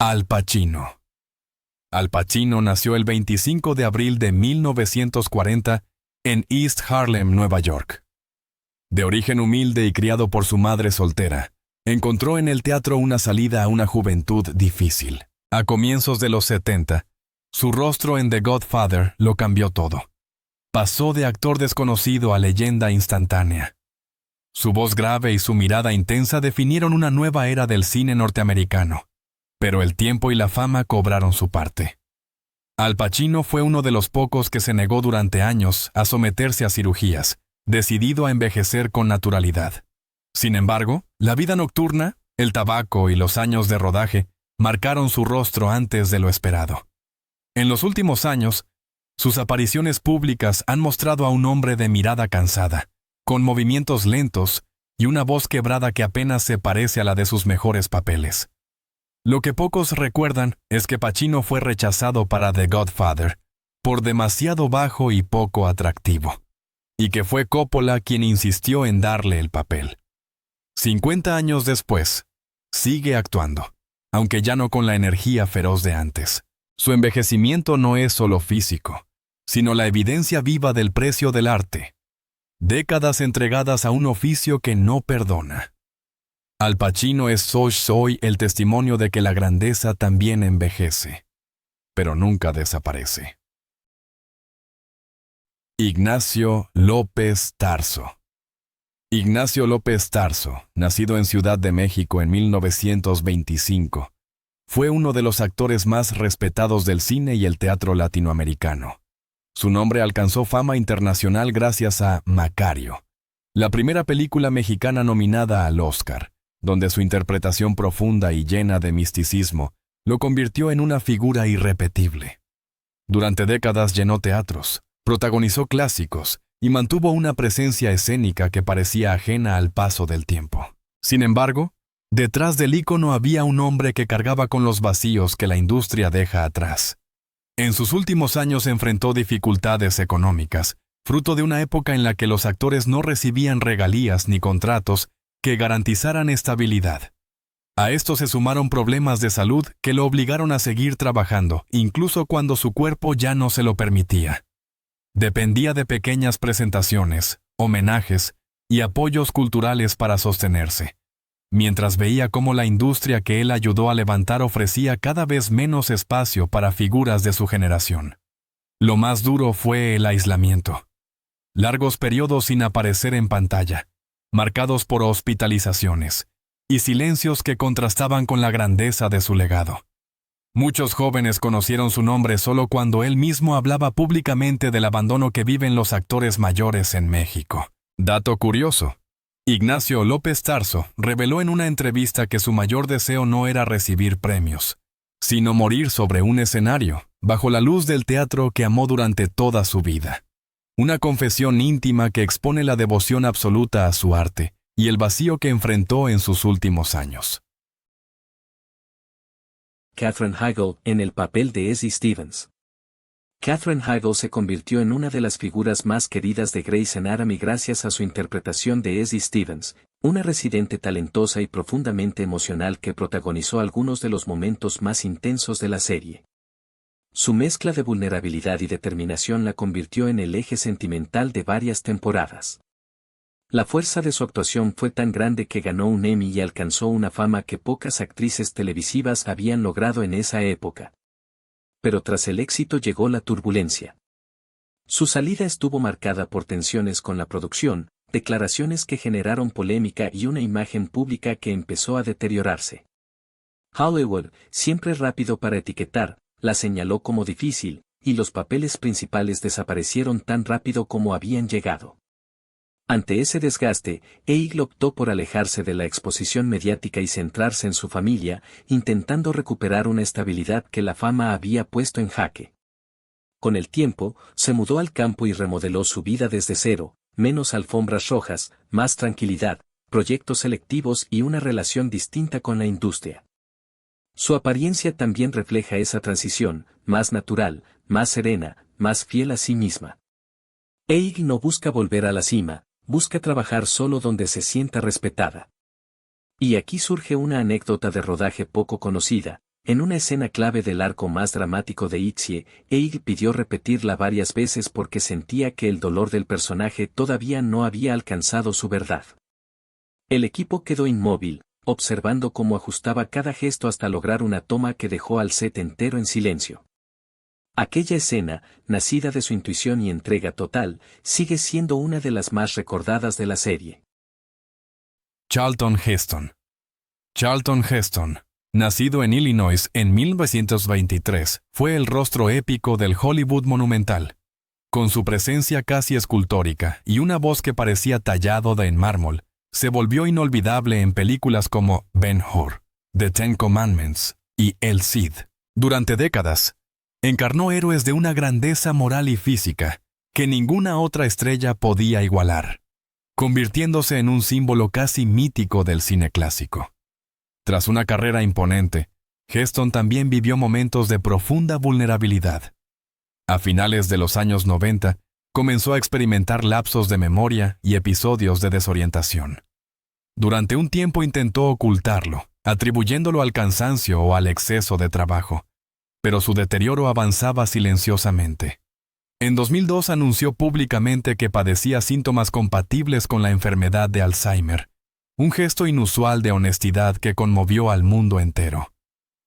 Al Pacino. Al Pacino nació el 25 de abril de 1940 en East Harlem, Nueva York. De origen humilde y criado por su madre soltera, encontró en el teatro una salida a una juventud difícil. A comienzos de los 70, su rostro en The Godfather lo cambió todo. Pasó de actor desconocido a leyenda instantánea. Su voz grave y su mirada intensa definieron una nueva era del cine norteamericano, pero el tiempo y la fama cobraron su parte. Al Pacino fue uno de los pocos que se negó durante años a someterse a cirugías, decidido a envejecer con naturalidad. Sin embargo, la vida nocturna, el tabaco y los años de rodaje marcaron su rostro antes de lo esperado. En los últimos años, sus apariciones públicas han mostrado a un hombre de mirada cansada, con movimientos lentos y una voz quebrada que apenas se parece a la de sus mejores papeles. Lo que pocos recuerdan es que Pacino fue rechazado para The Godfather por demasiado bajo y poco atractivo, y que fue Coppola quien insistió en darle el papel. 50 años después, sigue actuando, aunque ya no con la energía feroz de antes. Su envejecimiento no es solo físico, sino la evidencia viva del precio del arte. Décadas entregadas a un oficio que no perdona. Al Pacino es hoy el testimonio de que la grandeza también envejece, pero nunca desaparece. Ignacio López Tarso. Ignacio López Tarso, nacido en Ciudad de México en 1925, fue uno de los actores más respetados del cine y el teatro latinoamericano. Su nombre alcanzó fama internacional gracias a Macario, la primera película mexicana nominada al Oscar, donde su interpretación profunda y llena de misticismo lo convirtió en una figura irrepetible. Durante décadas llenó teatros, protagonizó clásicos y mantuvo una presencia escénica que parecía ajena al paso del tiempo. Sin embargo, detrás del ícono había un hombre que cargaba con los vacíos que la industria deja atrás. En sus últimos años enfrentó dificultades económicas, fruto de una época en la que los actores no recibían regalías ni contratos que garantizaran estabilidad. A esto se sumaron problemas de salud que lo obligaron a seguir trabajando, incluso cuando su cuerpo ya no se lo permitía. Dependía de pequeñas presentaciones, homenajes y apoyos culturales para sostenerse, mientras veía cómo la industria que él ayudó a levantar ofrecía cada vez menos espacio para figuras de su generación. Lo más duro fue el aislamiento. Largos periodos sin aparecer en pantalla, marcados por hospitalizaciones y silencios que contrastaban con la grandeza de su legado. Muchos jóvenes conocieron su nombre solo cuando él mismo hablaba públicamente del abandono que viven los actores mayores en México. Dato curioso: Ignacio López Tarso reveló en una entrevista que su mayor deseo no era recibir premios, sino morir sobre un escenario, bajo la luz del teatro que amó durante toda su vida. Una confesión íntima que expone la devoción absoluta a su arte y el vacío que enfrentó en sus últimos años. Katherine Heigl en el papel de Essie Stevens. Katherine Heigl se convirtió en una de las figuras más queridas de Grey's Anatomy gracias a su interpretación de Essie Stevens, una residente talentosa y profundamente emocional que protagonizó algunos de los momentos más intensos de la serie. Su mezcla de vulnerabilidad y determinación la convirtió en el eje sentimental de varias temporadas. La fuerza de su actuación fue tan grande que ganó un Emmy y alcanzó una fama que pocas actrices televisivas habían logrado en esa época. Pero tras el éxito llegó la turbulencia. Su salida estuvo marcada por tensiones con la producción, declaraciones que generaron polémica y una imagen pública que empezó a deteriorarse. Hollywood, siempre rápido para etiquetar, la señaló como difícil, y los papeles principales desaparecieron tan rápido como habían llegado. Ante ese desgaste, Heigl optó por alejarse de la exposición mediática y centrarse en su familia, intentando recuperar una estabilidad que la fama había puesto en jaque. Con el tiempo, se mudó al campo y remodeló su vida desde cero, menos alfombras rojas, más tranquilidad, proyectos selectivos y una relación distinta con la industria. Su apariencia también refleja esa transición, más natural, más serena, más fiel a sí misma. Heigl no busca volver a la cima, busca trabajar solo donde se sienta respetada. Y aquí surge una anécdota de rodaje poco conocida. En una escena clave del arco más dramático de Itzie, Eir pidió repetirla varias veces porque sentía que el dolor del personaje todavía no había alcanzado su verdad. El equipo quedó inmóvil, observando cómo ajustaba cada gesto hasta lograr una toma que dejó al set entero en silencio. Aquella escena, nacida de su intuición y entrega total, sigue siendo una de las más recordadas de la serie. Charlton Heston. Charlton Heston, nacido en Illinois en 1923, fue el rostro épico del Hollywood monumental. Con su presencia casi escultórica y una voz que parecía tallado en mármol, se volvió inolvidable en películas como Ben-Hur, The Ten Commandments y El Cid. Durante décadas, encarnó héroes de una grandeza moral y física que ninguna otra estrella podía igualar, convirtiéndose en un símbolo casi mítico del cine clásico. Tras una carrera imponente, Heston también vivió momentos de profunda vulnerabilidad. A finales de los años 90, comenzó a experimentar lapsos de memoria y episodios de desorientación. Durante un tiempo intentó ocultarlo, atribuyéndolo al cansancio o al exceso de trabajo, pero su deterioro avanzaba silenciosamente. En 2002 anunció públicamente que padecía síntomas compatibles con la enfermedad de Alzheimer, un gesto inusual de honestidad que conmovió al mundo entero.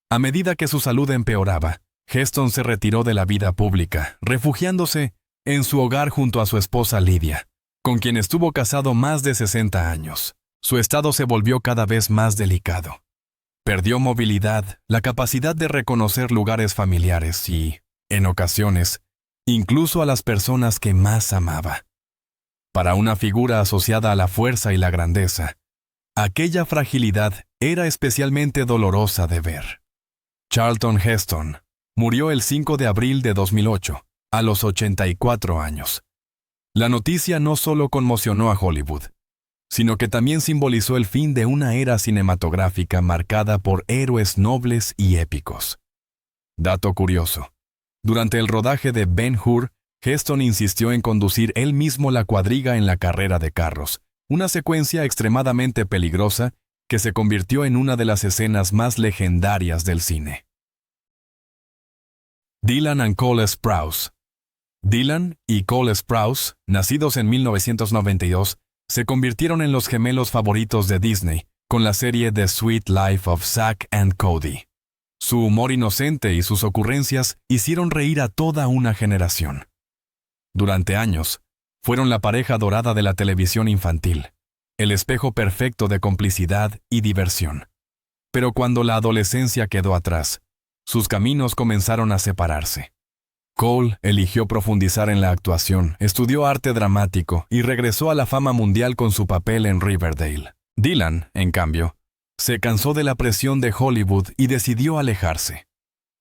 A medida que su salud empeoraba, Heston se retiró de la vida pública, refugiándose en su hogar junto a su esposa Lydia, con quien estuvo casado más de 60 años. Su estado se volvió cada vez más delicado. Perdió movilidad, la capacidad de reconocer lugares familiares y, en ocasiones, incluso a las personas que más amaba. Para una figura asociada a la fuerza y la grandeza, aquella fragilidad era especialmente dolorosa de ver. Charlton Heston murió el 5 de abril de 2008, a los 84 años. La noticia no solo conmocionó a Hollywood, sino que también simbolizó el fin de una era cinematográfica marcada por héroes nobles y épicos. Dato curioso: durante el rodaje de Ben-Hur, Heston insistió en conducir él mismo la cuadriga en la carrera de carros, una secuencia extremadamente peligrosa que se convirtió en una de las escenas más legendarias del cine. Dylan and Cole Sprouse. Dylan y Cole Sprouse, nacidos en 1992, se convirtieron en los gemelos favoritos de Disney con la serie The Sweet Life of Zack and Cody. Su humor inocente y sus ocurrencias hicieron reír a toda una generación. Durante años, fueron la pareja dorada de la televisión infantil, el espejo perfecto de complicidad y diversión. Pero cuando la adolescencia quedó atrás, sus caminos comenzaron a separarse. Cole eligió profundizar en la actuación, estudió arte dramático y regresó a la fama mundial con su papel en Riverdale. Dylan, en cambio, se cansó de la presión de Hollywood y decidió alejarse,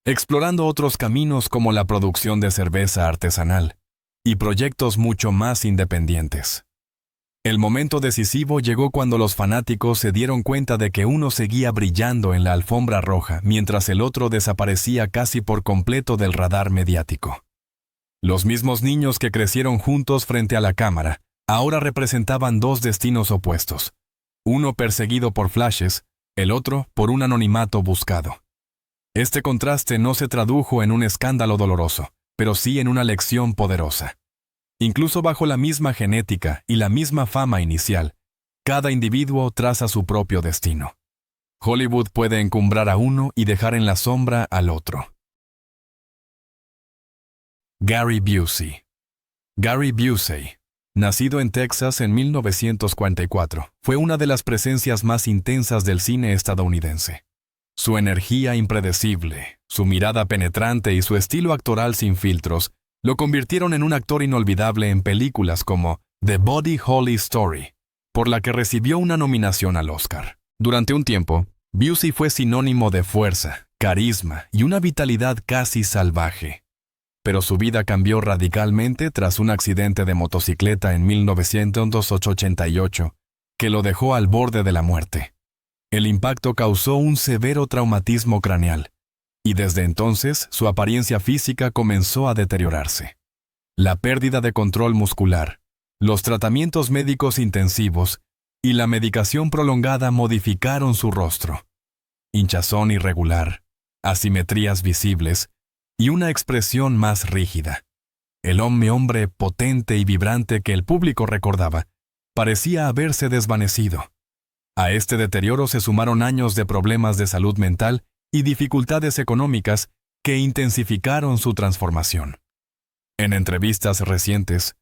explorando otros caminos como la producción de cerveza artesanal y proyectos mucho más independientes. El momento decisivo llegó cuando los fanáticos se dieron cuenta de que uno seguía brillando en la alfombra roja mientras el otro desaparecía casi por completo del radar mediático. Los mismos niños que crecieron juntos frente a la cámara ahora representaban dos destinos opuestos, uno perseguido por flashes, el otro por un anonimato buscado. Este contraste no se tradujo en un escándalo doloroso, pero sí en una lección poderosa. Incluso bajo la misma genética y la misma fama inicial, cada individuo traza su propio destino. Hollywood puede encumbrar a uno y dejar en la sombra al otro. Gary Busey. Gary Busey, nacido en Texas en 1944, fue una de las presencias más intensas del cine estadounidense. Su energía impredecible, su mirada penetrante y su estilo actoral sin filtros lo convirtieron en un actor inolvidable en películas como The Buddy Holly Story, por la que recibió una nominación al Oscar. Durante un tiempo, Busey fue sinónimo de fuerza, carisma y una vitalidad casi salvaje. Pero su vida cambió radicalmente tras un accidente de motocicleta en 1988, que lo dejó al borde de la muerte. El impacto causó un severo traumatismo craneal, y desde entonces su apariencia física comenzó a deteriorarse. La pérdida de control muscular, los tratamientos médicos intensivos y la medicación prolongada modificaron su rostro. Hinchazón irregular, asimetrías visibles y una expresión más rígida. El hombre potente y vibrante que el público recordaba parecía haberse desvanecido. A este deterioro se sumaron años de problemas de salud mental y dificultades económicas que intensificaron su transformación. En entrevistas recientes,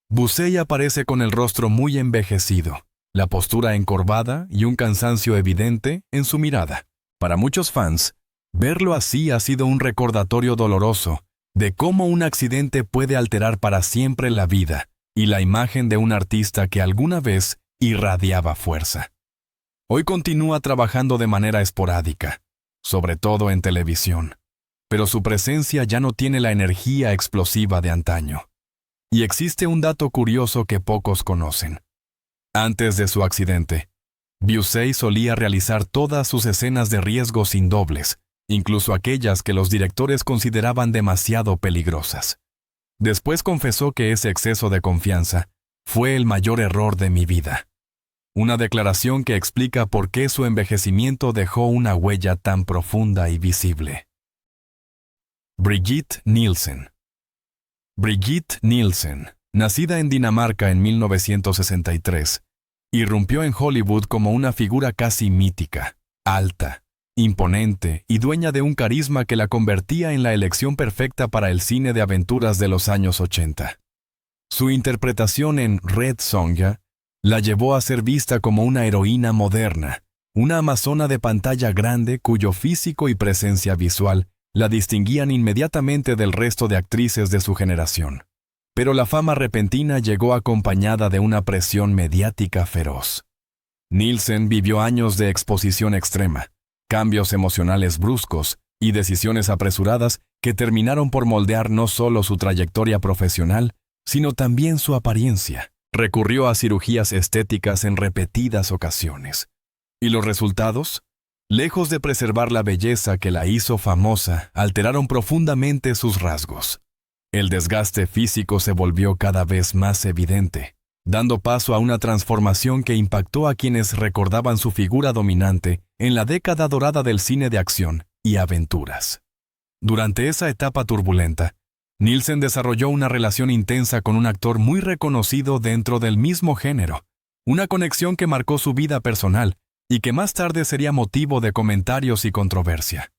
Bussey aparece con el rostro muy envejecido, la postura encorvada y un cansancio evidente en su mirada. Para muchos fans, verlo así ha sido un recordatorio doloroso de cómo un accidente puede alterar para siempre la vida y la imagen de un artista que alguna vez irradiaba fuerza. Hoy continúa trabajando de manera esporádica, sobre todo en televisión, pero su presencia ya no tiene la energía explosiva de antaño. Y existe un dato curioso que pocos conocen. Antes de su accidente, Bussey solía realizar todas sus escenas de riesgo sin dobles, incluso aquellas que los directores consideraban demasiado peligrosas. Después confesó que ese exceso de confianza fue el mayor error de mi vida. Una declaración que explica por qué su envejecimiento dejó una huella tan profunda y visible. Brigitte Nielsen. Brigitte Nielsen, nacida en Dinamarca en 1963, irrumpió en Hollywood como una figura casi mítica, alta, imponente y dueña de un carisma que la convertía en la elección perfecta para el cine de aventuras de los años 80. Su interpretación en Red Sonja la llevó a ser vista como una heroína moderna, una amazona de pantalla grande cuyo físico y presencia visual la distinguían inmediatamente del resto de actrices de su generación. Pero la fama repentina llegó acompañada de una presión mediática feroz. Nielsen vivió años de exposición extrema, cambios emocionales bruscos y decisiones apresuradas que terminaron por moldear no solo su trayectoria profesional, sino también su apariencia. Recurrió a cirugías estéticas en repetidas ocasiones. ¿Y los resultados? Lejos de preservar la belleza que la hizo famosa, alteraron profundamente sus rasgos. El desgaste físico se volvió cada vez más evidente, dando paso a una transformación que impactó a quienes recordaban su figura dominante en la década dorada del cine de acción y aventuras. Durante esa etapa turbulenta, Nielsen desarrolló una relación intensa con un actor muy reconocido dentro del mismo género, una conexión que marcó su vida personal y que más tarde sería motivo de comentarios y controversia.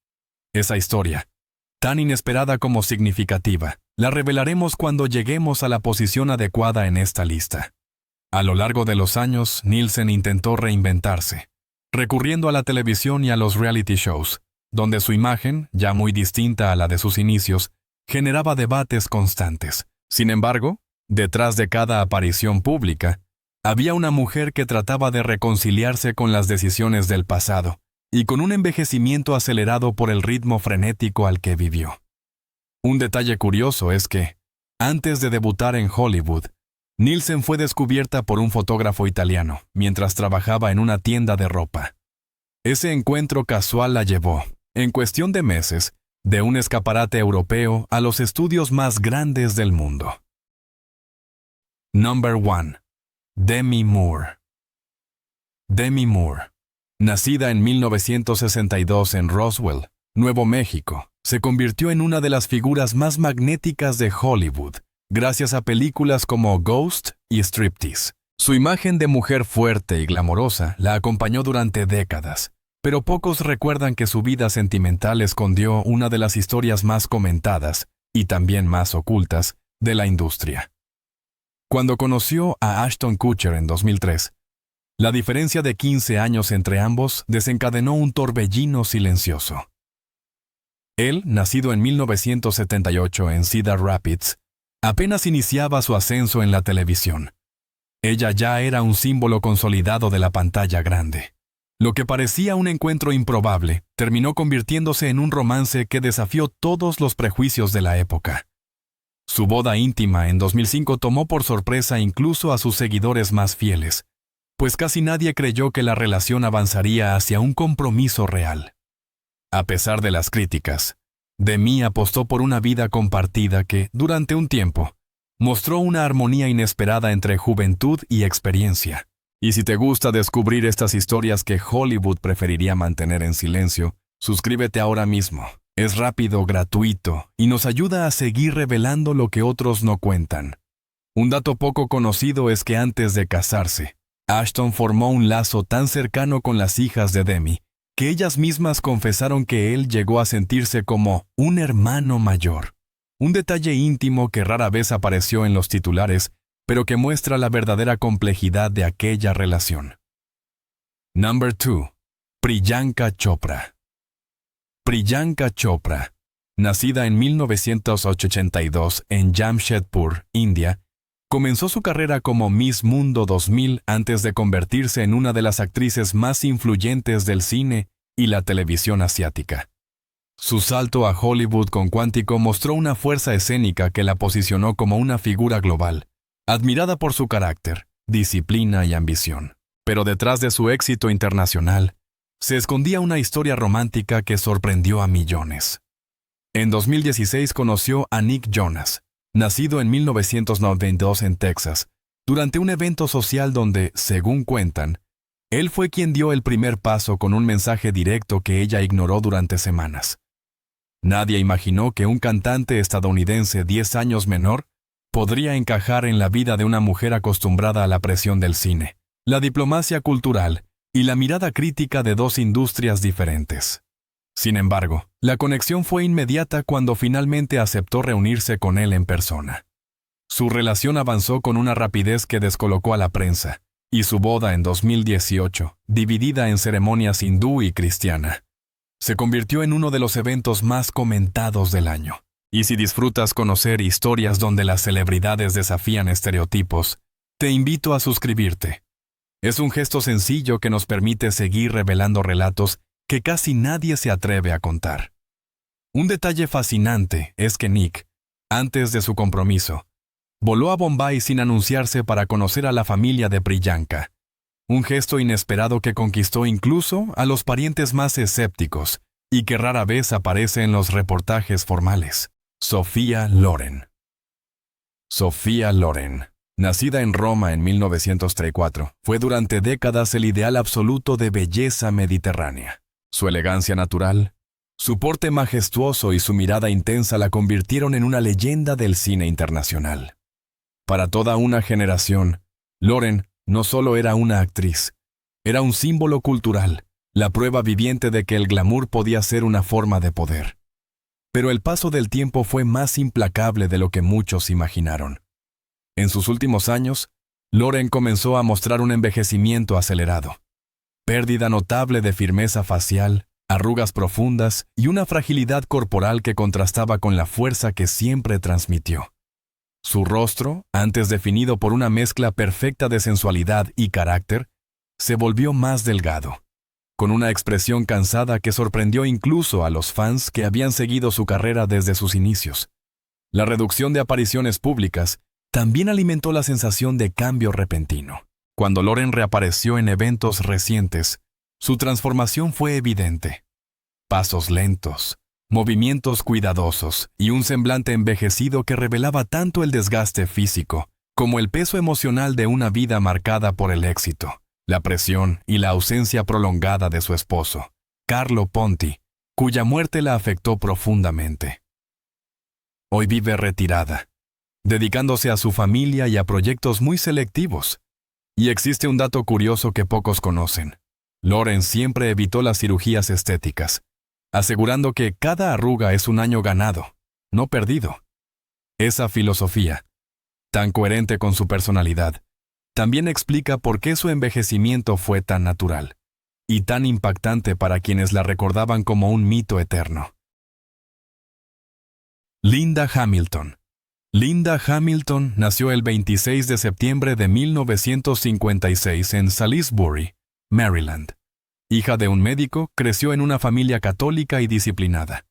Esa historia, tan inesperada como significativa, la revelaremos cuando lleguemos a la posición adecuada en esta lista. A lo largo de los años, Nielsen intentó reinventarse, recurriendo a la televisión y a los reality shows, donde su imagen, ya muy distinta a la de sus inicios, generaba debates constantes. Sin embargo, detrás de cada aparición pública, había una mujer que trataba de reconciliarse con las decisiones del pasado y con un envejecimiento acelerado por el ritmo frenético al que vivió. Un detalle curioso es que, antes de debutar en Hollywood, Nielsen fue descubierta por un fotógrafo italiano mientras trabajaba en una tienda de ropa. Ese encuentro casual la llevó, en cuestión de meses, de un escaparate europeo a los estudios más grandes del mundo. Number 1. Demi Moore. Demi Moore, nacida en 1962 en Roswell, Nuevo México, se convirtió en una de las figuras más magnéticas de Hollywood, gracias a películas como Ghost y Striptease. Su imagen de mujer fuerte y glamorosa la acompañó durante décadas, pero pocos recuerdan que su vida sentimental escondió una de las historias más comentadas, y también más ocultas, de la industria. Cuando conoció a Ashton Kutcher en 2003, la diferencia de 15 años entre ambos desencadenó un torbellino silencioso. Él, nacido en 1978 en Cedar Rapids, apenas iniciaba su ascenso en la televisión. Ella ya era un símbolo consolidado de la pantalla grande. Lo que parecía un encuentro improbable terminó convirtiéndose en un romance que desafió todos los prejuicios de la época. Su boda íntima en 2005 tomó por sorpresa incluso a sus seguidores más fieles, pues casi nadie creyó que la relación avanzaría hacia un compromiso real. A pesar de las críticas, Demi apostó por una vida compartida que, durante un tiempo, mostró una armonía inesperada entre juventud y experiencia. Y si te gusta descubrir estas historias que Hollywood preferiría mantener en silencio, Suscríbete ahora mismo. Es rápido, gratuito y nos ayuda a seguir revelando lo que otros no cuentan. Un dato poco conocido es que antes de casarse, Ashton formó un lazo tan cercano con las hijas de Demi que ellas mismas confesaron que él llegó a sentirse como un hermano mayor. Un detalle íntimo que rara vez apareció en los titulares, pero que muestra la verdadera complejidad de aquella relación. Number 2. Priyanka Chopra. Priyanka Chopra, nacida en 1982 en Jamshedpur, India, comenzó su carrera como Miss Mundo 2000 antes de convertirse en una de las actrices más influyentes del cine y la televisión asiática. Su salto a Hollywood con Quantico mostró una fuerza escénica que la posicionó como una figura global, admirada por su carácter, disciplina y ambición. Pero detrás de su éxito internacional, se escondía una historia romántica que sorprendió a millones. En 2016 conoció a Nick Jonas, nacido en 1992 en Texas, durante un evento social donde, según cuentan, él fue quien dio el primer paso con un mensaje directo que ella ignoró durante semanas. Nadie imaginó que un cantante estadounidense 10 años menor podría encajar en la vida de una mujer acostumbrada a la presión del cine, la diplomacia cultural y la mirada crítica de dos industrias diferentes. Sin embargo, la conexión fue inmediata cuando finalmente aceptó reunirse con él en persona. Su relación avanzó con una rapidez que descolocó a la prensa, y su boda en 2018, dividida en ceremonias hindú y cristiana, se convirtió en uno de los eventos más comentados del año. Y si disfrutas conocer historias donde las celebridades desafían estereotipos, te invito a suscribirte. Es un gesto sencillo que nos permite seguir revelando relatos que casi nadie se atreve a contar. Un detalle fascinante es que Nick, antes de su compromiso, voló a Bombay sin anunciarse para conocer a la familia de Priyanka, un gesto inesperado que conquistó incluso a los parientes más escépticos y que rara vez aparece en los reportajes formales. Sophia Loren. Sophia Loren, nacida en Roma en 1934, fue durante décadas el ideal absoluto de belleza mediterránea. Su elegancia natural, su porte majestuoso y su mirada intensa la convirtieron en una leyenda del cine internacional. Para toda una generación, Loren no solo era una actriz, era un símbolo cultural, la prueba viviente de que el glamour podía ser una forma de poder. Pero el paso del tiempo fue más implacable de lo que muchos imaginaron. En sus últimos años, Loren comenzó a mostrar un envejecimiento acelerado, pérdida notable de firmeza facial, arrugas profundas y una fragilidad corporal que contrastaba con la fuerza que siempre transmitió. Su rostro, antes definido por una mezcla perfecta de sensualidad y carácter, se volvió más delgado, con una expresión cansada que sorprendió incluso a los fans que habían seguido su carrera desde sus inicios. La reducción de apariciones públicas también alimentó la sensación de cambio repentino. Cuando Loren reapareció en eventos recientes, su transformación fue evidente. Pasos lentos, movimientos cuidadosos y un semblante envejecido que revelaba tanto el desgaste físico como el peso emocional de una vida marcada por el éxito, la presión y la ausencia prolongada de su esposo, Carlo Ponti, cuya muerte la afectó profundamente. Hoy vive retirada, dedicándose a su familia y a proyectos muy selectivos. Y existe un dato curioso que pocos conocen. Loren siempre evitó las cirugías estéticas, asegurando que cada arruga es un año ganado, no perdido. Esa filosofía, tan coherente con su personalidad, también explica por qué su envejecimiento fue tan natural y tan impactante para quienes la recordaban como un mito eterno. Linda Hamilton. Linda Hamilton nació el 26 de septiembre de 1956 en Salisbury, Maryland. Hija de un médico, creció en una familia católica y disciplinada.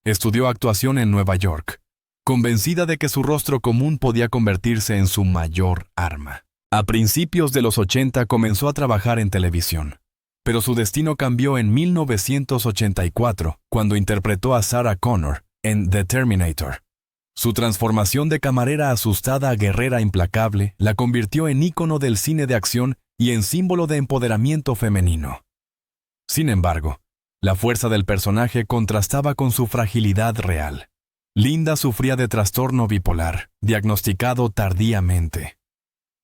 Estudió actuación en Nueva York, convencida de que su rostro común podía convertirse en su mayor arma. A principios de los 80 comenzó a trabajar en televisión, pero su destino cambió en 1984, cuando interpretó a Sarah Connor en The Terminator. Su transformación de camarera asustada a guerrera implacable la convirtió en ícono del cine de acción y en símbolo de empoderamiento femenino. Sin embargo, La fuerza del personaje contrastaba con su fragilidad real. Linda sufría de trastorno bipolar, diagnosticado tardíamente.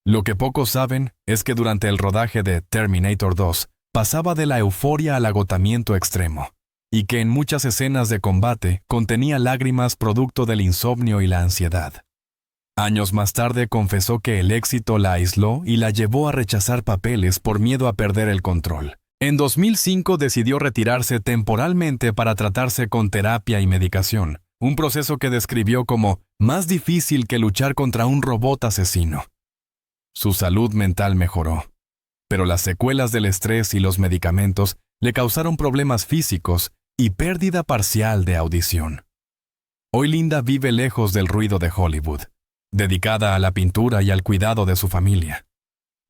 Lo que pocos saben es que durante el rodaje de Terminator 2 pasaba de la euforia al agotamiento extremo, y que en muchas escenas de combate contenía lágrimas producto del insomnio y la ansiedad. Años más tarde confesó que el éxito la aisló y la llevó a rechazar papeles por miedo a perder el control. En 2005 decidió retirarse temporalmente para tratarse con terapia y medicación, un proceso que describió como más difícil que luchar contra un robot asesino. Su salud mental mejoró, pero las secuelas del estrés y los medicamentos le causaron problemas físicos y pérdida parcial de audición. Hoy Linda vive lejos del ruido de Hollywood, dedicada a la pintura y al cuidado de su familia.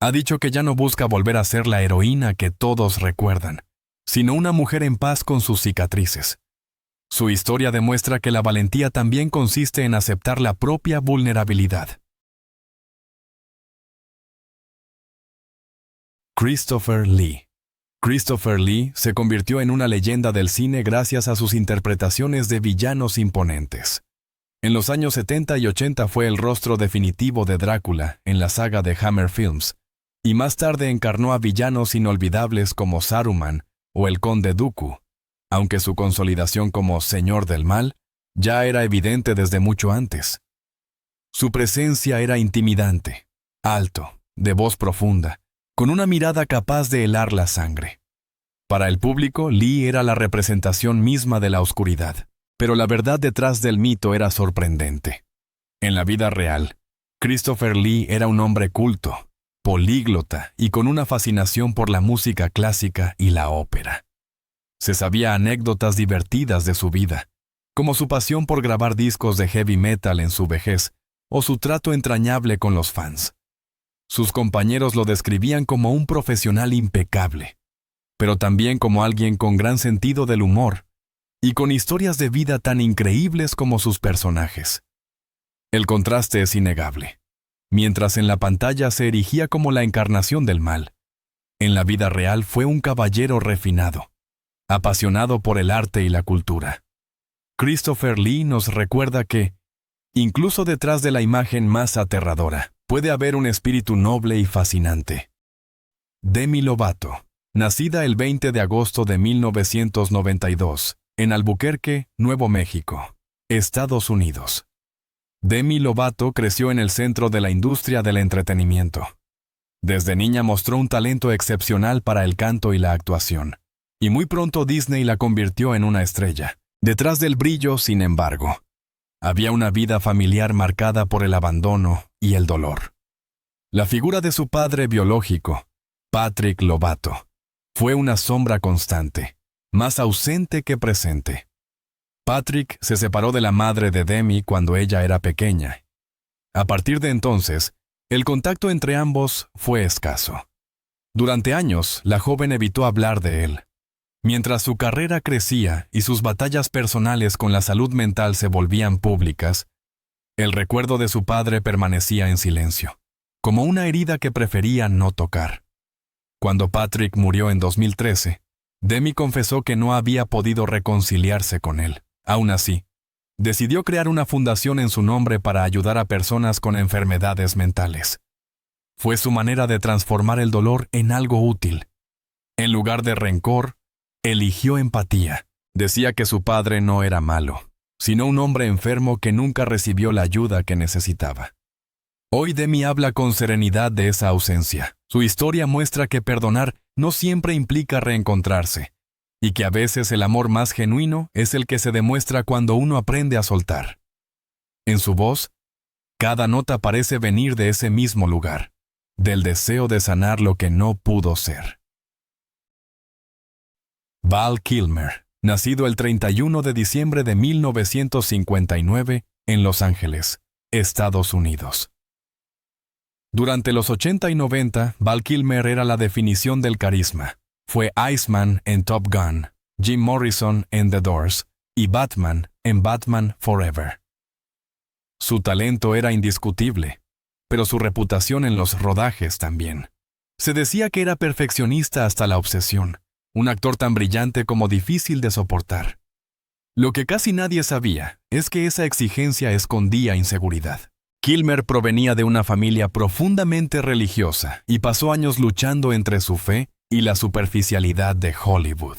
Ha dicho que ya no busca volver a ser la heroína que todos recuerdan, sino una mujer en paz con sus cicatrices. Su historia demuestra que la valentía también consiste en aceptar la propia vulnerabilidad. Christopher Lee. Christopher Lee se convirtió en una leyenda del cine gracias a sus interpretaciones de villanos imponentes. En los años 70 y 80 fue el rostro definitivo de Drácula en la saga de Hammer Films, y más tarde encarnó a villanos inolvidables como Saruman o el Conde Dooku, aunque su consolidación como Señor del Mal ya era evidente desde mucho antes. Su presencia era intimidante, alto, de voz profunda, con una mirada capaz de helar la sangre. Para el público, Lee era la representación misma de la oscuridad, pero la verdad detrás del mito era sorprendente. En la vida real, Christopher Lee era un hombre culto, políglota y con una fascinación por la música clásica y la ópera. Se sabía anécdotas divertidas de su vida, como su pasión por grabar discos de heavy metal en su vejez o su trato entrañable con los fans. Sus compañeros lo describían como un profesional impecable, pero también como alguien con gran sentido del humor y con historias de vida tan increíbles como sus personajes. El contraste es innegable. Mientras en la pantalla se erigía como la encarnación del mal, en la vida real fue un caballero refinado, apasionado por el arte y la cultura. Christopher Lee nos recuerda que, incluso detrás de la imagen más aterradora, puede haber un espíritu noble y fascinante. Demi Lovato, nacida el 20 de agosto de 1992, en Albuquerque, Nuevo México, Estados Unidos. Demi Lovato creció en el centro de la industria del entretenimiento. Desde niña mostró un talento excepcional para el canto y la actuación, y muy pronto Disney la convirtió en una estrella. Detrás del brillo, sin embargo, había una vida familiar marcada por el abandono y el dolor. La figura de su padre biológico, Patrick Lovato, fue una sombra constante, más ausente que presente. Patrick se separó de la madre de Demi cuando ella era pequeña. A partir de entonces, el contacto entre ambos fue escaso. Durante años, la joven evitó hablar de él. Mientras su carrera crecía y sus batallas personales con la salud mental se volvían públicas, el recuerdo de su padre permanecía en silencio, como una herida que prefería no tocar. Cuando Patrick murió en 2013, Demi confesó que no había podido reconciliarse con él. Aún así, decidió crear una fundación en su nombre para ayudar a personas con enfermedades mentales. Fue su manera de transformar el dolor en algo útil. En lugar de rencor, eligió empatía. Decía que su padre no era malo, sino un hombre enfermo que nunca recibió la ayuda que necesitaba. Hoy Demi habla con serenidad de esa ausencia. Su historia muestra que perdonar no siempre implica reencontrarse, y que a veces el amor más genuino es el que se demuestra cuando uno aprende a soltar. En su voz, cada nota parece venir de ese mismo lugar, del deseo de sanar lo que no pudo ser. Val Kilmer, nacido el 31 de diciembre de 1959 en Los Ángeles, Estados Unidos. Durante los 80 y 90, Val Kilmer era la definición del carisma. Fue Iceman en Top Gun, Jim Morrison en The Doors y Batman en Batman Forever. Su talento era indiscutible, pero su reputación en los rodajes también. Se decía que era perfeccionista hasta la obsesión, un actor tan brillante como difícil de soportar. Lo que casi nadie sabía es que esa exigencia escondía inseguridad. Kilmer provenía de una familia profundamente religiosa y pasó años luchando entre su fe y la superficialidad de Hollywood.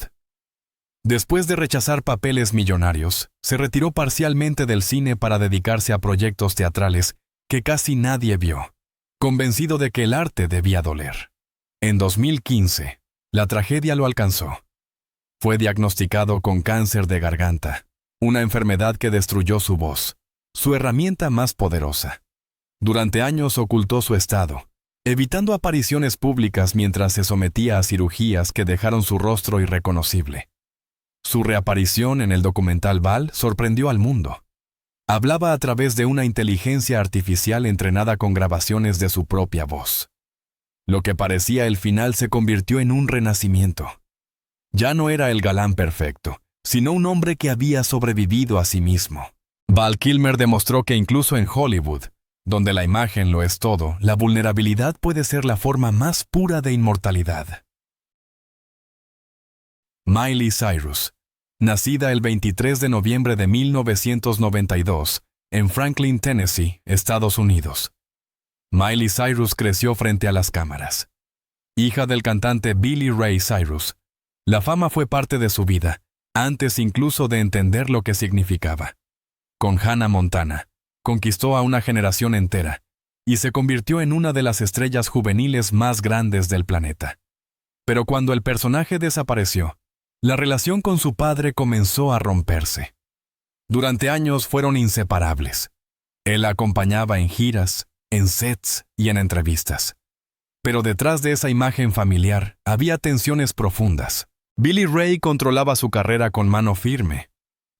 Después de rechazar papeles millonarios, se retiró parcialmente del cine para dedicarse a proyectos teatrales que casi nadie vio, convencido de que el arte debía doler. En 2015, la tragedia lo alcanzó. Fue diagnosticado con cáncer de garganta, una enfermedad que destruyó su voz, su herramienta más poderosa. Durante años ocultó su estado, evitando apariciones públicas mientras se sometía a cirugías que dejaron su rostro irreconocible. Su reaparición en el documental Val sorprendió al mundo. Hablaba a través de una inteligencia artificial entrenada con grabaciones de su propia voz. Lo que parecía el final se convirtió en un renacimiento. Ya no era el galán perfecto, sino un hombre que había sobrevivido a sí mismo. Val Kilmer demostró que incluso en Hollywood, donde la imagen lo es todo, la vulnerabilidad puede ser la forma más pura de inmortalidad. Miley Cyrus, nacida el 23 de noviembre de 1992, en Franklin, Tennessee, Estados Unidos. Miley Cyrus creció frente a las cámaras. Hija del cantante Billy Ray Cyrus, la fama fue parte de su vida, antes incluso de entender lo que significaba. Con Hannah Montana, conquistó a una generación entera y se convirtió en una de las estrellas juveniles más grandes del planeta. Pero cuando el personaje desapareció, la relación con su padre comenzó a romperse. Durante años fueron inseparables. Él la acompañaba en giras, en sets y en entrevistas. Pero detrás de esa imagen familiar había tensiones profundas. Billy Ray controlaba su carrera con mano firme,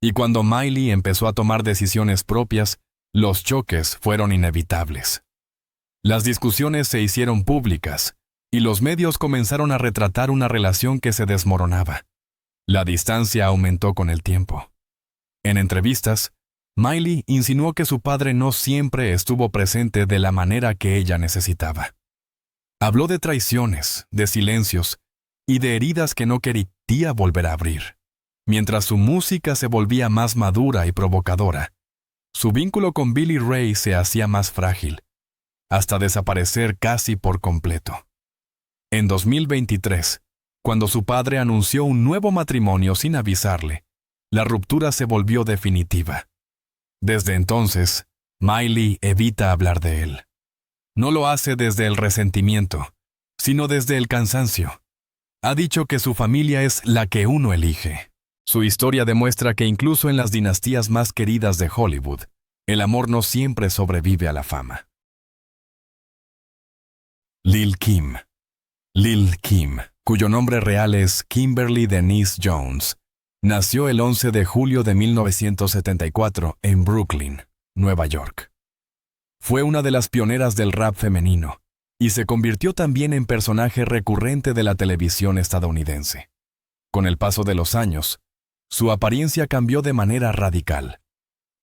y cuando Miley empezó a tomar decisiones propias, los choques fueron inevitables. Las discusiones se hicieron públicas, y los medios comenzaron a retratar una relación que se desmoronaba. La distancia aumentó con el tiempo. En entrevistas, Miley insinuó que su padre no siempre estuvo presente de la manera que ella necesitaba. Habló de traiciones, de silencios y de heridas que no quería volver a abrir. Mientras su música se volvía más madura y provocadora, su vínculo con Billy Ray se hacía más frágil, hasta desaparecer casi por completo. En 2023, cuando su padre anunció un nuevo matrimonio sin avisarle, la ruptura se volvió definitiva. Desde entonces, Miley evita hablar de él. No lo hace desde el resentimiento, sino desde el cansancio. Ha dicho que su familia es la que uno elige. Su historia demuestra que incluso en las dinastías más queridas de Hollywood, el amor no siempre sobrevive a la fama. Lil' Kim. Lil' Kim, cuyo nombre real es Kimberly Denise Jones, nació el 11 de julio de 1974 en Brooklyn, Nueva York. Fue una de las pioneras del rap femenino y se convirtió también en personaje recurrente de la televisión estadounidense. Con el paso de los años, su apariencia cambió de manera radical.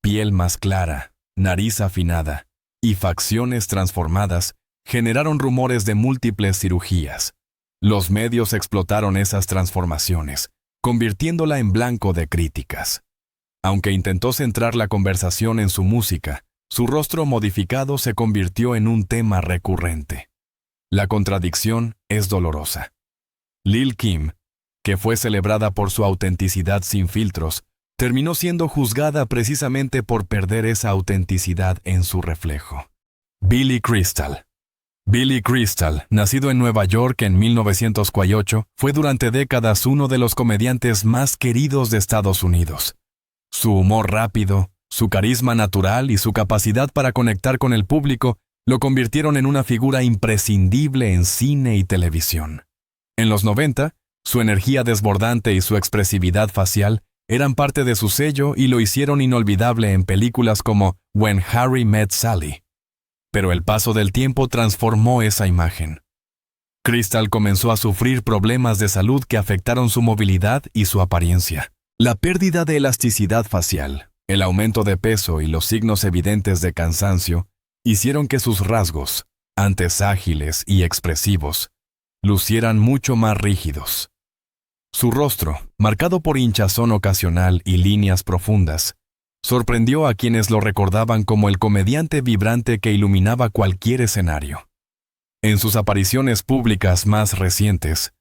Piel más clara, nariz afinada y facciones transformadas generaron rumores de múltiples cirugías. Los medios explotaron esas transformaciones, convirtiéndola en blanco de críticas. Aunque intentó centrar la conversación en su música, su rostro modificado se convirtió en un tema recurrente. La contradicción es dolorosa. Lil' Kim, que fue celebrada por su autenticidad sin filtros, terminó siendo juzgada precisamente por perder esa autenticidad en su reflejo. Billy Crystal. Billy Crystal, nacido en Nueva York en 1948, fue durante décadas uno de los comediantes más queridos de Estados Unidos. Su humor rápido, su carisma natural y su capacidad para conectar con el público lo convirtieron en una figura imprescindible en cine y televisión. En los 90, su energía desbordante y su expresividad facial eran parte de su sello y lo hicieron inolvidable en películas como When Harry Met Sally. Pero el paso del tiempo transformó esa imagen. Crystal comenzó a sufrir problemas de salud que afectaron su movilidad y su apariencia. La pérdida de elasticidad facial, el aumento de peso y los signos evidentes de cansancio hicieron que sus rasgos, antes ágiles y expresivos, lucieran mucho más rígidos. Su rostro, marcado por hinchazón ocasional y líneas profundas, sorprendió a quienes lo recordaban como el comediante vibrante que iluminaba cualquier escenario. En sus apariciones públicas más recientes,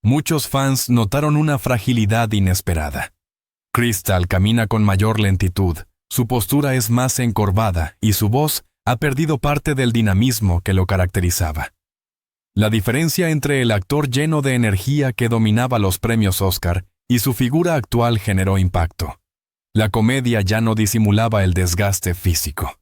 muchos fans notaron una fragilidad inesperada. Crystal camina con mayor lentitud, su postura es más encorvada y su voz ha perdido parte del dinamismo que lo caracterizaba. La diferencia entre el actor lleno de energía que dominaba los premios Oscar y su figura actual generó impacto. La comedia ya no disimulaba el desgaste físico.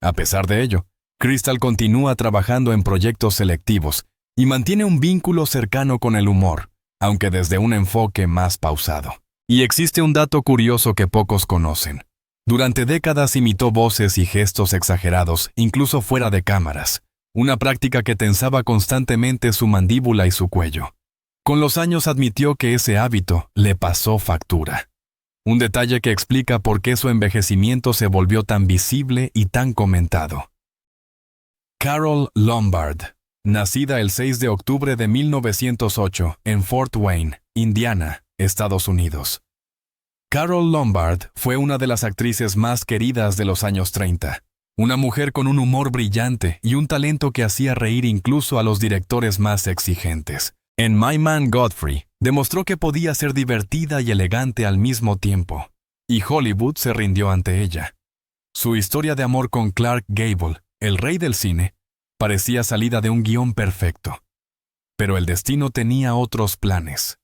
A pesar de ello, Crystal continúa trabajando en proyectos selectivos y mantiene un vínculo cercano con el humor, aunque desde un enfoque más pausado. Y existe un dato curioso que pocos conocen. Durante décadas imitó voces y gestos exagerados, incluso fuera de cámaras, una práctica que tensaba constantemente su mandíbula y su cuello. Con los años admitió que ese hábito le pasó factura. Un detalle que explica por qué su envejecimiento se volvió tan visible y tan comentado. Carole Lombard, nacida el 6 de octubre de 1908 en Fort Wayne, Indiana, Estados Unidos. Carole Lombard fue una de las actrices más queridas de los años 30, una mujer con un humor brillante y un talento que hacía reír incluso a los directores más exigentes. En My Man Godfrey, demostró que podía ser divertida y elegante al mismo tiempo, y Hollywood se rindió ante ella. Su historia de amor con Clark Gable, el rey del cine, parecía salida de un guión perfecto. Pero el destino tenía otros planes.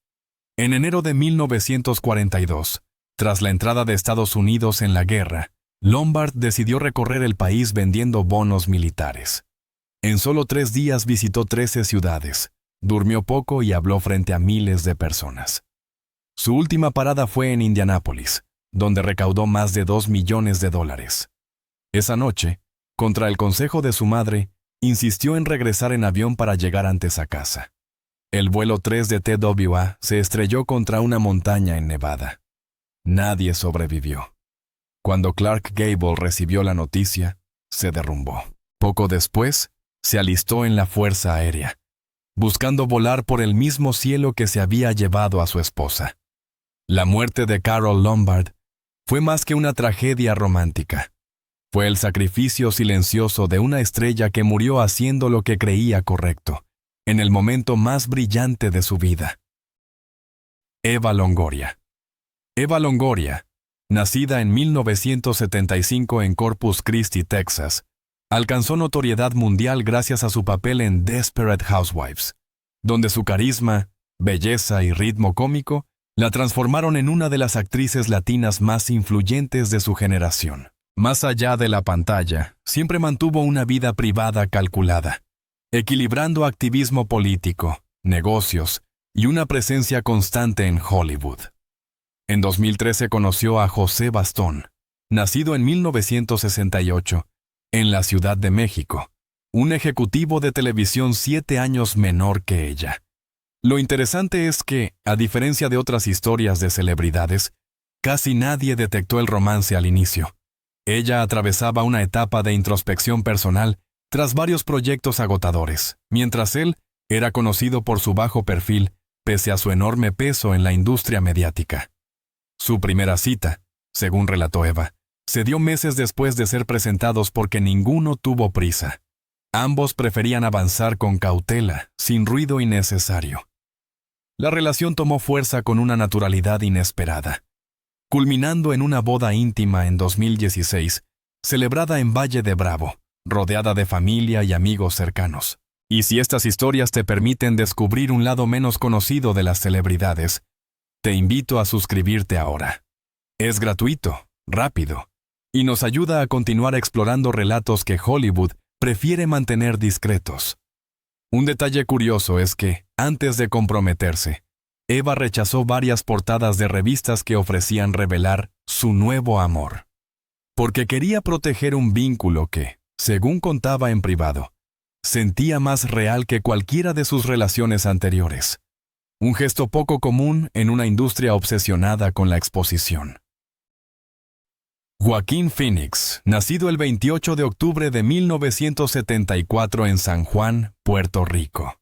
En enero de 1942, tras la entrada de Estados Unidos en la guerra, Lombard decidió recorrer el país vendiendo bonos militares. En solo 3 días visitó 13 ciudades, durmió poco y habló frente a miles de personas. Su última parada fue en Indianápolis, donde recaudó más de $2 millones. Esa noche, contra el consejo de su madre, insistió en regresar en avión para llegar antes a casa. El vuelo 3 de TWA se estrelló contra una montaña en Nevada. Nadie sobrevivió. Cuando Clark Gable recibió la noticia, se derrumbó. Poco después, se alistó en la Fuerza Aérea, buscando volar por el mismo cielo que se había llevado a su esposa. La muerte de Carole Lombard fue más que una tragedia romántica. Fue el sacrificio silencioso de una estrella que murió haciendo lo que creía correcto, en el momento más brillante de su vida. Eva Longoria. Eva Longoria, nacida en 1975 en Corpus Christi, Texas, alcanzó notoriedad mundial gracias a su papel en Desperate Housewives, donde su carisma, belleza y ritmo cómico la transformaron en una de las actrices latinas más influyentes de su generación. Más allá de la pantalla, siempre mantuvo una vida privada calculada, equilibrando activismo político, negocios y una presencia constante en Hollywood. En 2013 conoció a José Bastón, nacido en 1968, en la Ciudad de México, un ejecutivo de televisión 7 años menor que ella. Lo interesante es que, a diferencia de otras historias de celebridades, casi nadie detectó el romance al inicio. Ella atravesaba una etapa de introspección personal tras varios proyectos agotadores, mientras él era conocido por su bajo perfil, pese a su enorme peso en la industria mediática. Su primera cita, según relató Eva, se dio meses después de ser presentados porque ninguno tuvo prisa. Ambos preferían avanzar con cautela, sin ruido innecesario. La relación tomó fuerza con una naturalidad inesperada, culminando en una boda íntima en 2016, celebrada en Valle de Bravo, rodeada de familia y amigos cercanos. Y si estas historias te permiten descubrir un lado menos conocido de las celebridades, te invito a suscribirte ahora. Es gratuito, rápido, y nos ayuda a continuar explorando relatos que Hollywood prefiere mantener discretos. Un detalle curioso es que, antes de comprometerse, Eva rechazó varias portadas de revistas que ofrecían revelar su nuevo amor, porque quería proteger un vínculo que, según contaba en privado, sentía más real que cualquiera de sus relaciones anteriores. Un gesto poco común en una industria obsesionada con la exposición. Joaquín Phoenix, nacido el 28 de octubre de 1974 en San Juan, Puerto Rico.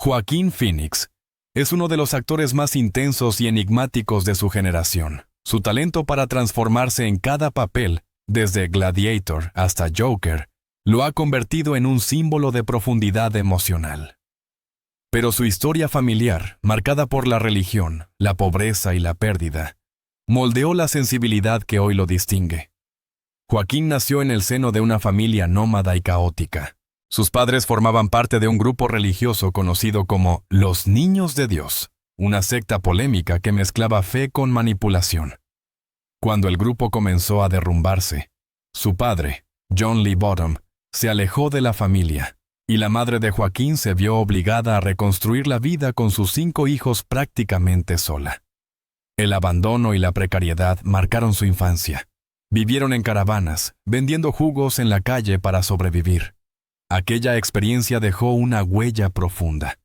Joaquín Phoenix Es uno de los actores más intensos y enigmáticos de su generación. Su talento para transformarse en cada papel, desde Gladiator hasta Joker, lo ha convertido en un símbolo de profundidad emocional. Pero su historia familiar, marcada por la religión, la pobreza y la pérdida, moldeó la sensibilidad que hoy lo distingue. Joaquín nació en el seno de una familia nómada y caótica. Sus padres formaban parte de un grupo religioso conocido como los Niños de Dios, una secta polémica que mezclaba fe con manipulación. Cuando el grupo comenzó a derrumbarse, su padre, John Lee Bottom, se alejó de la familia, y la madre de Joaquín se vio obligada a reconstruir la vida con sus 5 hijos prácticamente sola. El abandono y la precariedad marcaron su infancia. Vivieron en caravanas, vendiendo jugos en la calle para sobrevivir. Aquella experiencia dejó una huella profunda,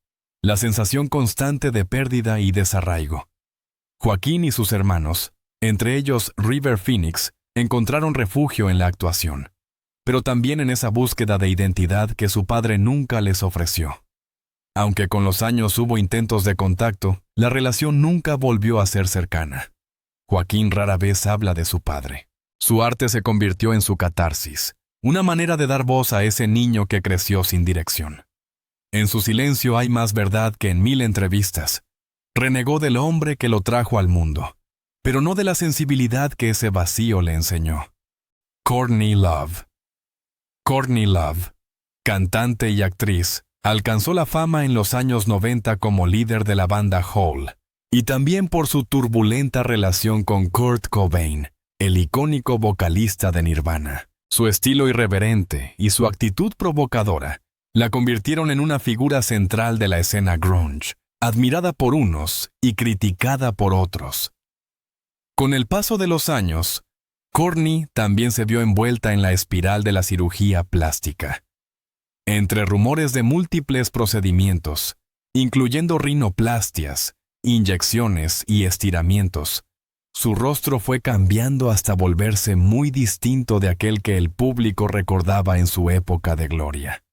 la sensación constante de pérdida y desarraigo. Joaquín y sus hermanos, entre ellos River Phoenix, encontraron refugio en la actuación, pero también en esa búsqueda de identidad que su padre nunca les ofreció. Aunque con los años hubo intentos de contacto, la relación nunca volvió a ser cercana. Joaquín rara vez habla de su padre. Su arte se convirtió en su catarsis, una manera de dar voz a ese niño que creció sin dirección. En su silencio hay más verdad que en 1000 entrevistas. Renegó del hombre que lo trajo al mundo, pero no de la sensibilidad que ese vacío le enseñó. Courtney Love. Courtney Love, cantante y actriz, alcanzó la fama en los años 90 como líder de la banda Hole, y también por su turbulenta relación con Kurt Cobain, el icónico vocalista de Nirvana. Su estilo irreverente y su actitud provocadora la convirtieron en una figura central de la escena grunge, admirada por unos y criticada por otros. Con el paso de los años, Courtney también se vio envuelta en la espiral de la cirugía plástica. Entre rumores de múltiples procedimientos, incluyendo rinoplastias, inyecciones y estiramientos, su rostro fue cambiando hasta volverse muy distinto de aquel que el público recordaba en su época de gloria.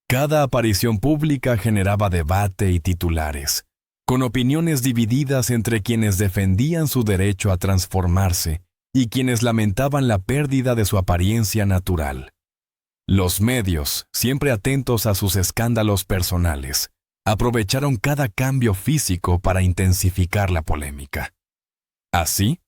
Cada aparición pública generaba debate y titulares, con opiniones divididas entre quienes defendían su derecho a transformarse y quienes lamentaban la pérdida de su apariencia natural. Los medios, siempre atentos a sus escándalos personales, aprovecharon cada cambio físico para intensificar la polémica. Así,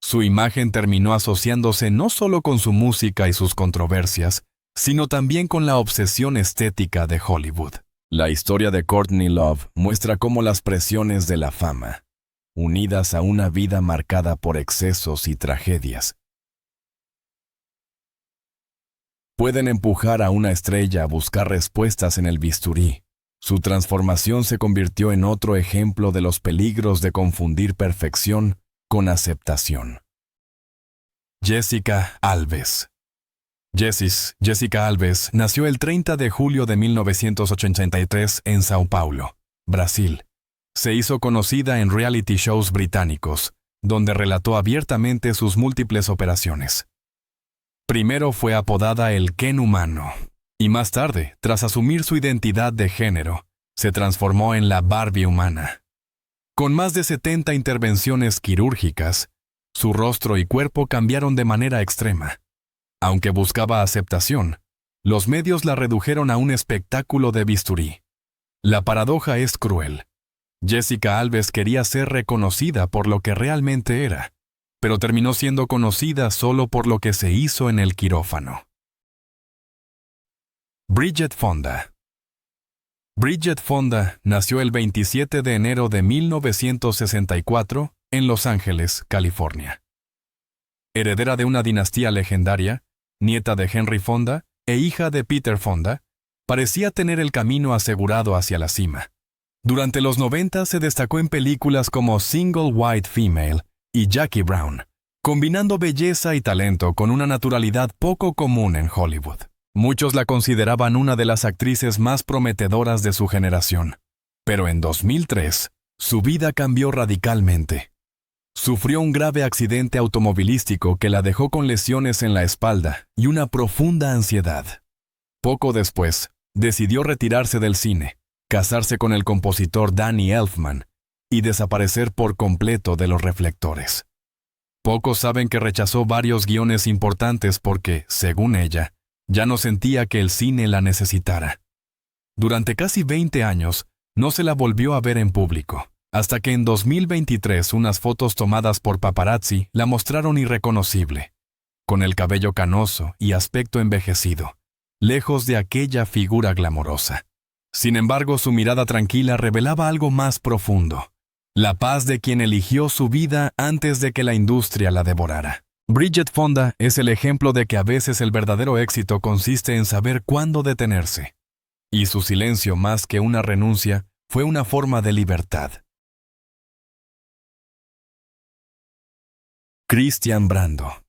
su imagen terminó asociándose no solo con su música y sus controversias, sino también con la obsesión estética de Hollywood. La historia de Courtney Love muestra cómo las presiones de la fama, unidas a una vida marcada por excesos y tragedias, pueden empujar a una estrella a buscar respuestas en el bisturí. Su transformación se convirtió en otro ejemplo de los peligros de confundir perfección con aceptación. Jessica Alves. Jessica Alves nació el 30 de julio de 1983 en Sao Paulo, Brasil. Se hizo conocida en reality shows británicos, donde relató abiertamente sus múltiples operaciones. Primero fue apodada el Ken humano, y más tarde, tras asumir su identidad de género, se transformó en la Barbie humana. Con más de 70 intervenciones quirúrgicas, su rostro y cuerpo cambiaron de manera extrema. Aunque buscaba aceptación, los medios la redujeron a un espectáculo de bisturí. La paradoja es cruel. Jessica Alves quería ser reconocida por lo que realmente era, pero terminó siendo conocida solo por lo que se hizo en el quirófano. Bridget Fonda. Bridget Fonda nació el 27 de enero de 1964 en Los Ángeles, California. Heredera de una dinastía legendaria, nieta de Henry Fonda e hija de Peter Fonda, parecía tener el camino asegurado hacia la cima. Durante los 90 se destacó en películas como Single White Female y Jackie Brown, combinando belleza y talento con una naturalidad poco común en Hollywood. Muchos la consideraban una de las actrices más prometedoras de su generación. Pero en 2003, su vida cambió radicalmente. Sufrió un grave accidente automovilístico que la dejó con lesiones en la espalda y una profunda ansiedad. Poco después, decidió retirarse del cine, casarse con el compositor Danny Elfman y desaparecer por completo de los reflectores. Pocos saben que rechazó varios guiones importantes porque, según ella, ya no sentía que el cine la necesitara. Durante casi 20 años, no se la volvió a ver en público, hasta que en 2023 unas fotos tomadas por paparazzi la mostraron irreconocible, con el cabello canoso y aspecto envejecido, lejos de aquella figura glamorosa. Sin embargo, su mirada tranquila revelaba algo más profundo, la paz de quien eligió su vida antes de que la industria la devorara. Bridget Fonda es el ejemplo de que a veces el verdadero éxito consiste en saber cuándo detenerse. Y su silencio, más que una renuncia, fue una forma de libertad. Christian Brando.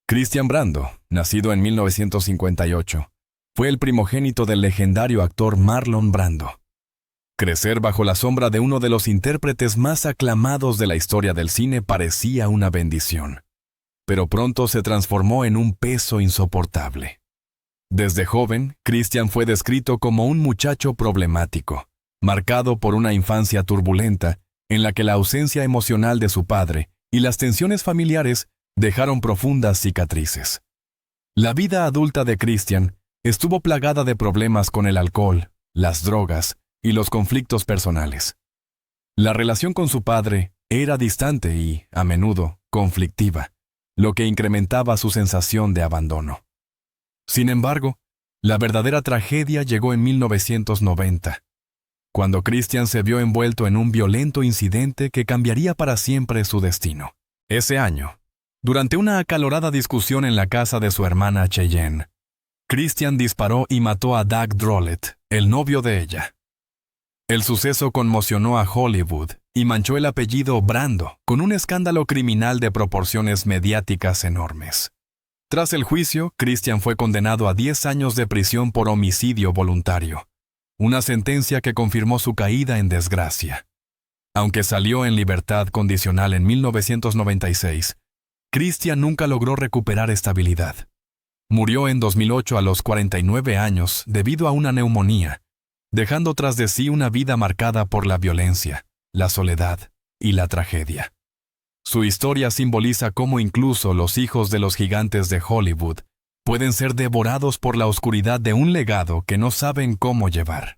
Christian Brando, nacido en 1958, fue el primogénito del legendario actor Marlon Brando. Crecer bajo la sombra de uno de los intérpretes más aclamados de la historia del cine parecía una bendición, pero pronto se transformó en un peso insoportable. Desde joven, Christian fue descrito como un muchacho problemático, marcado por una infancia turbulenta, en la que la ausencia emocional de su padre y las tensiones familiares dejaron profundas cicatrices. La vida adulta de Christian estuvo plagada de problemas con el alcohol, las drogas y los conflictos personales. La relación con su padre era distante y, a menudo, conflictiva, lo que incrementaba su sensación de abandono. Sin embargo, la verdadera tragedia llegó en 1990, cuando Christian se vio envuelto en un violento incidente que cambiaría para siempre su destino. Ese año, durante una acalorada discusión en la casa de su hermana Cheyenne, Christian disparó y mató a Doug Drollett, el novio de ella. El suceso conmocionó a Hollywood y manchó el apellido Brando con un escándalo criminal de proporciones mediáticas enormes. Tras el juicio, Christian fue condenado a 10 años de prisión por homicidio voluntario, una sentencia que confirmó su caída en desgracia. Aunque salió en libertad condicional en 1996, Christian nunca logró recuperar estabilidad. Murió en 2008 a los 49 años debido a una neumonía, dejando tras de sí una vida marcada por la violencia, la soledad y la tragedia. Su historia simboliza cómo incluso los hijos de los gigantes de Hollywood pueden ser devorados por la oscuridad de un legado que no saben cómo llevar.